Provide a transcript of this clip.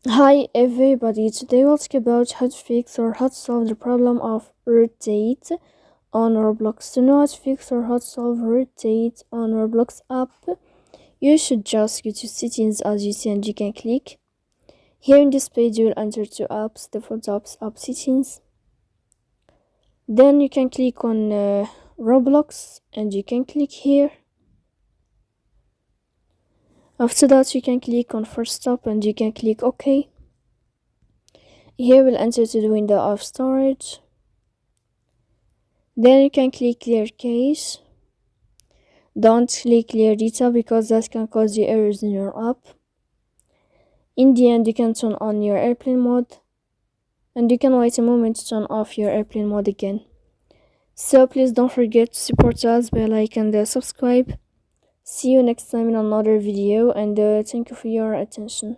Hi everybody, today we'll talk about how to fix or how to solve the problem of rotate on Roblox. To know how to fix or how to solve rotate on Roblox app, you should just go to settings as you see and you can click. Here in this page you will enter to apps, default apps, app settings. Then you can click on Roblox and you can click here. After that you can click on first stop and you can click OK. Here we'll enter to the window of storage. Then you can click clear cache. Don't click clear data because that can cause you errors in your app. In the end, you can turn on your airplane mode and you can wait a moment to turn off your airplane mode again. So please don't forget to support us by like and subscribe. See you next time in another video and thank you for your attention.